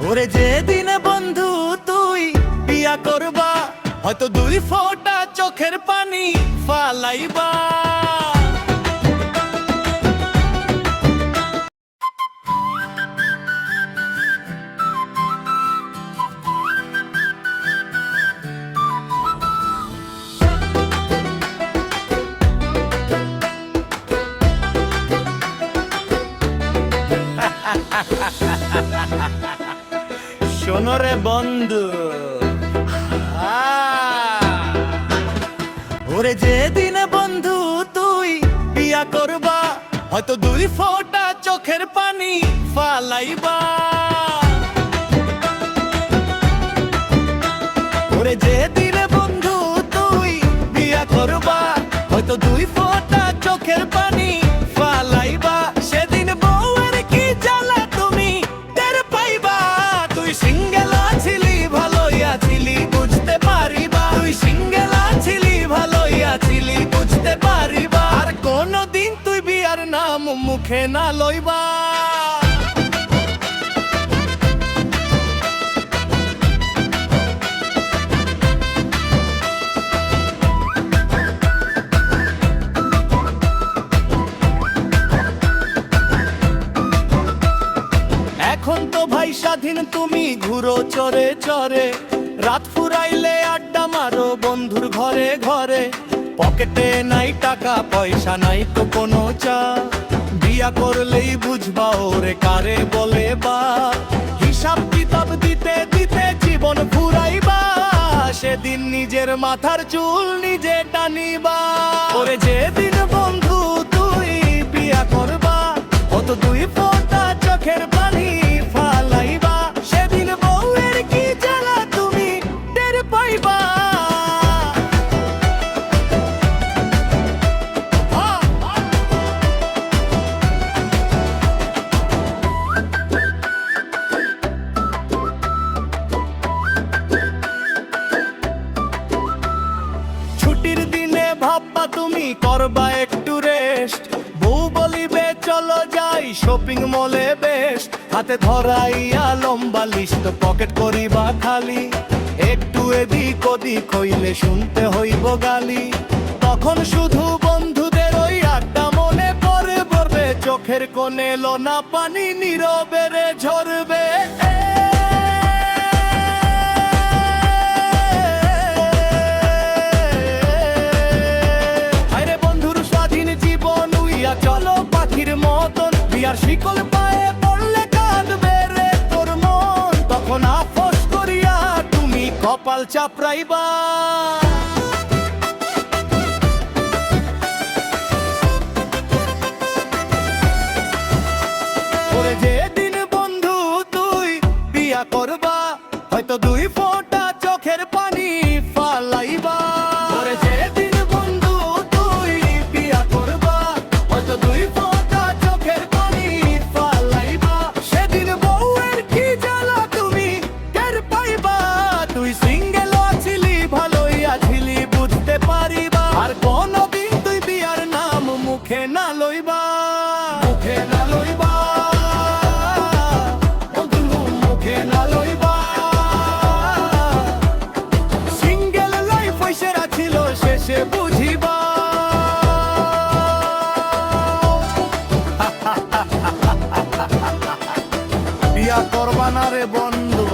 ওরে যেদিন বন্ধু তুই বিয়া করবা, হয়তো 2 ফোঁটা চোখের পানি ফালাইবা। শোনো রে বন্ধু, ওরে যেদিন বন্ধু তুই বিয়া করবা, হয়তো 2 ফোঁটা চোখের পানি ফালাইবা। ওরে যেদিন বন্ধু তুই বিয়া করবা, হয়তো 2 ফোঁটা চোখের পানি ফালাইবা। সেদিন বউয়ের কি জ্বালা তুমি টের পাইবা। তুই সিঙ্গেল আছিলি, ভালোই আছিলি, বুঝতে পারিবা। তুই সিঙ্গেল আছিলি, ভালোই আছিলি, বুঝতে পারিবা। আর কোনদিন তুই বিয়ার নাম মুখে না লইবা। এখন তো ভাই স্বাধীন, তুমি ঘুরো চরে চরে। রাত ফুরাইলে আড্ডা মারো বন্ধুর ঘরে ঘরে। পকেটে নাই টাকা পয়সা, নাই তো কোনো চা। বিয়া করলেই বুঝবা ওরে কারে বলে বা। হিসাব কিতাব দিতে দিতে জীবন ফুরাইবা। সেদিন নিজের মাথার চুল নিজে টানিবা। ওরে যেদিন বন্ধু তুই বিয়া করবা, কত 2 ফোঁটা চোখের পানি ফালাইবা। সেদিন বউয়ের কি জ্বালা তুমি টের পাইবা। ছুটির দিনে ভাববা তুমি করবা একটু রেস্ট। বউ বলিবে চলো যাই শপিং মলে বেস্ট। হাতে ধরাইয়া লম্বা লিস্ট, পকেট করিবা খালি। একটু এদিক ওদিক হইলে শুনতে হইব গালি। তখন শুধু বন্ধুদের ওই আড্ডা মনে পড়ে পড়বে। চোখের কোণে লোনা পানি নীরবে রে ঝরবে। চলো পাখির মতন, বিয়ার শিকল পায়ে পড়লে কাঁদবে রে তোর মন। তখন আপোস করিয়া তুমি কপাল চাপড়াইবা। ওরে যেদিন বন্ধু তুই বিয়া করবা, হয়তো 2 ফোঁটা চোখের পানি ফালাইবা। ওরে যেদিন বন্ধু তুই বিয়া করবা, হয়তো 2 ফোঁটা চোখের পানি ফালাইবা। সেদিন বউয়ের কি জ্বালা তুমি টের পাইবা। তুই সিঙ্গেল আছিলি, ভালোই আছিলি, বুঝতে পারিবা। আর কোনদিন তুই বিয়ার নাম মুখে না লইবা। মুখে না লইবা বন্ধু, মুখে না লইবা। সিঙ্গেল লাইফ সেরা ছিল, শেষে বুঝিবা। বিয়া করবা না রে বন্ধু।